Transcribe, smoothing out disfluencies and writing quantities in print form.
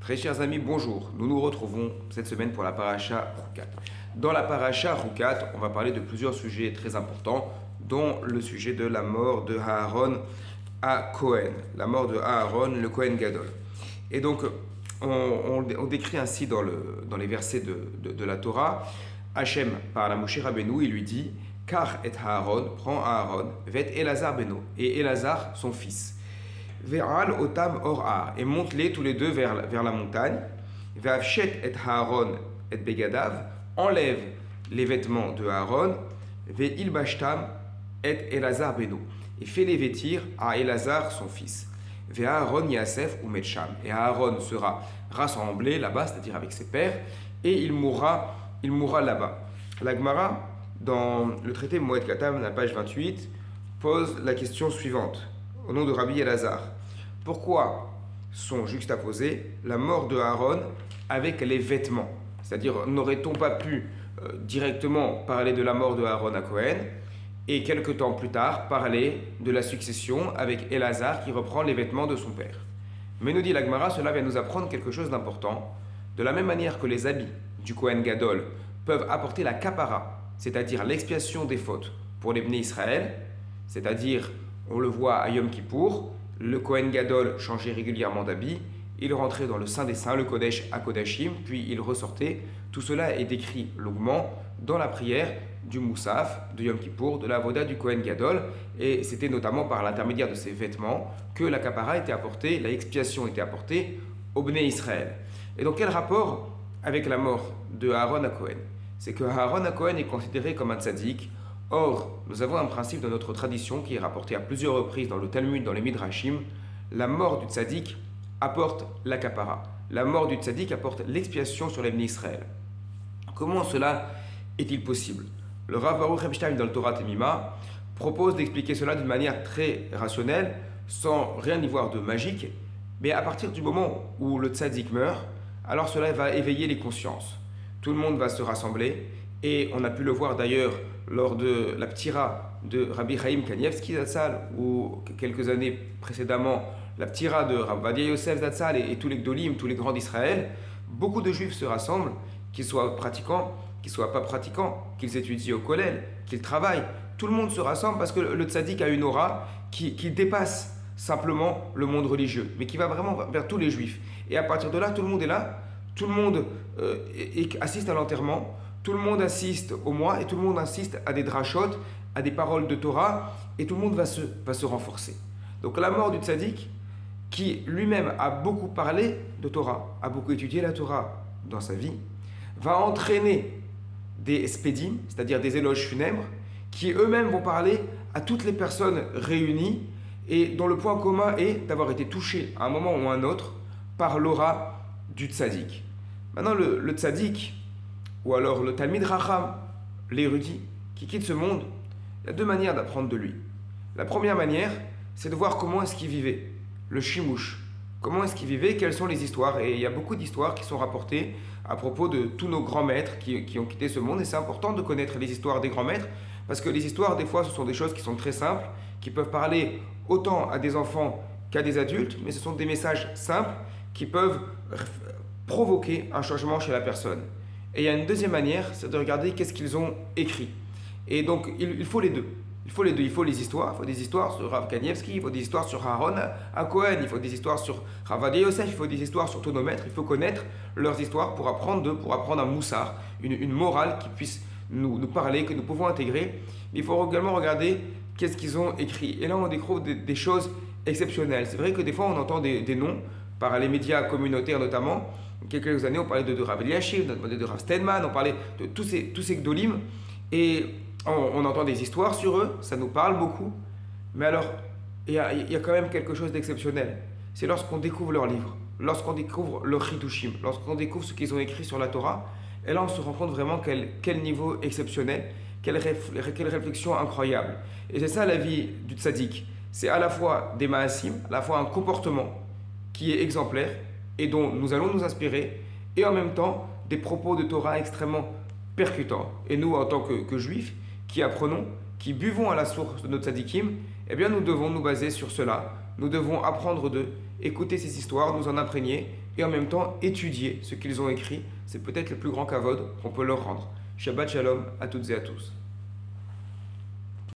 Très chers amis, bonjour. Nous nous retrouvons cette semaine pour la paracha Roukat. Dans la paracha Roukat, on va parler de plusieurs sujets très importants, dont le sujet de la mort de Aaron à Cohen, la mort de Aaron, le Cohen Gadol. Et donc, on décrit ainsi dans les versets de la Torah, Hachem parle à Moshe Rabbeinu, il lui dit « Car et Aaron, prends Aaron, vet Elazar beno, et Elazar son fils. » Ve'al otam or et monte-les tous les deux vers la montagne. Ve'avshet et Aaron et begadav, enlève les vêtements de Aaron. Ve'il bashtam et Elazar beno, et fais-les vêtir à Elazar son fils. Ve'Aaron yasef ou metcham, et Aaron sera rassemblé là-bas, c'est-à-dire avec ses pères, et il mourra là-bas. La Gemara, dans le traité Moed Katan, la page 28, pose la question suivante, au nom de Rabbi Elazar. Pourquoi sont juxtaposés la mort de Aaron avec les vêtements? C'est-à-dire, n'aurait-on pas pu directement parler de la mort de Aaron à Cohen et quelques temps plus tard parler de la succession avec Elazar qui reprend les vêtements de son père? Mais nous dit la Gemara, cela vient nous apprendre quelque chose d'important. De la même manière que les habits du Cohen Gadol peuvent apporter la kapara, c'est-à-dire l'expiation des fautes pour les Bnei Israël, c'est-à-dire, on le voit à Yom Kippour, le Cohen Gadol changeait régulièrement d'habit, il rentrait dans le Saint des Saints, le Kodesh à Kodashim, puis il ressortait. Tout cela est décrit longuement dans la prière du Moussaf, de Yom Kippour, de la Voda du Cohen Gadol, et c'était notamment par l'intermédiaire de ces vêtements que la kapara était apportée, la expiation était apportée au Bnei Israël. Et donc quel rapport avec la mort de Aaron à Cohen? C'est que Aaron à Cohen est considéré comme un tzaddik. Or, nous avons un principe dans notre tradition qui est rapporté à plusieurs reprises dans le Talmud, dans les Midrashim. La mort du tzaddik apporte la kapara. La mort du tzaddik apporte l'expiation sur les Bnei Israël. Comment cela est-il possible? Le Rav Baruch Epstein dans le Torah Temima propose d'expliquer cela d'une manière très rationnelle, sans rien y voir de magique. Mais à partir du moment où le tzaddik meurt, alors cela va éveiller les consciences. Tout le monde va se rassembler, et on a pu le voir d'ailleurs lors de la ptira de Rabbi Chaim Kanievski Zatzal, ou quelques années précédemment, la ptira de Rav Ovadia Yosef Zatzal et tous les Gdolim, tous les grands d'Israël. Beaucoup de juifs se rassemblent, qu'ils soient pratiquants, qu'ils ne soient pas pratiquants, qu'ils étudient au kollel, qu'ils travaillent. Tout le monde se rassemble parce que le tzaddik a une aura qui dépasse simplement le monde religieux, mais qui va vraiment vers tous les juifs. Et à partir de là, tout le monde est là, tout le monde assiste à l'enterrement, tout le monde assiste au mois et tout le monde assiste à des drachot, à des paroles de Torah, et tout le monde va se renforcer. Donc la mort du tzaddik, qui lui-même a beaucoup parlé de Torah, a beaucoup étudié la Torah dans sa vie, va entraîner des spédim, c'est-à-dire des éloges funèbres, qui eux-mêmes vont parler à toutes les personnes réunies et dont le point commun est d'avoir été touchés à un moment ou à un autre par l'aura du tzaddik. Maintenant, le tzaddik, ou alors le Talmid Racham, l'érudit, qui quitte ce monde, il y a deux manières d'apprendre de lui. La première manière, c'est de voir comment est-ce qu'il vivait, le shimouch. Comment est-ce qu'il vivait, quelles sont les histoires. Et il y a beaucoup d'histoires qui sont rapportées à propos de tous nos grands maîtres qui ont quitté ce monde. Et c'est important de connaître les histoires des grands maîtres, parce que les histoires, des fois, ce sont des choses qui sont très simples, qui peuvent parler autant à des enfants qu'à des adultes, mais ce sont des messages simples qui peuvent provoquer un changement chez la personne. Et il y a une deuxième manière, c'est de regarder qu'est-ce qu'ils ont écrit. Et donc, il faut les deux. Il faut les deux. Il faut les histoires. Il faut des histoires sur Rav Kanievski, il faut des histoires sur Aaron à Cohen, il faut des histoires sur Rav Ovadia Yosef, il faut des histoires sur tous nos maîtres. Il faut connaître leurs histoires pour apprendre un moussar, une morale qui puisse nous parler, que nous pouvons intégrer. Mais il faut également regarder qu'est-ce qu'ils ont écrit. Et là, on découvre des choses exceptionnelles. C'est vrai que des fois, on entend des noms par les médias communautaires notamment. Il y a quelques années, on parlait de Rav Eliashiv, on parlait de Rav Stedman, on parlait de tous ces gdolim, et on entend des histoires sur eux, ça nous parle beaucoup. Mais alors, il y a quand même quelque chose d'exceptionnel. C'est lorsqu'on découvre leurs livres, lorsqu'on découvre leurs chitushim, lorsqu'on découvre ce qu'ils ont écrit sur la Torah, et là on se rend compte vraiment quel niveau exceptionnel, quelle réflexion incroyable. Et c'est ça la vie du tzaddik. C'est à la fois des maasim, à la fois un comportement qui est exemplaire, et dont nous allons nous inspirer, et en même temps des propos de Torah extrêmement percutants. Et nous, en tant que juifs, qui apprenons, qui buvons à la source de notre tzadikim, eh bien nous devons nous baser sur cela. Nous devons apprendre d'eux écouter ces histoires, nous en imprégner et en même temps étudier ce qu'ils ont écrit. C'est peut-être le plus grand kavod qu'on peut leur rendre. Shabbat Shalom à toutes et à tous.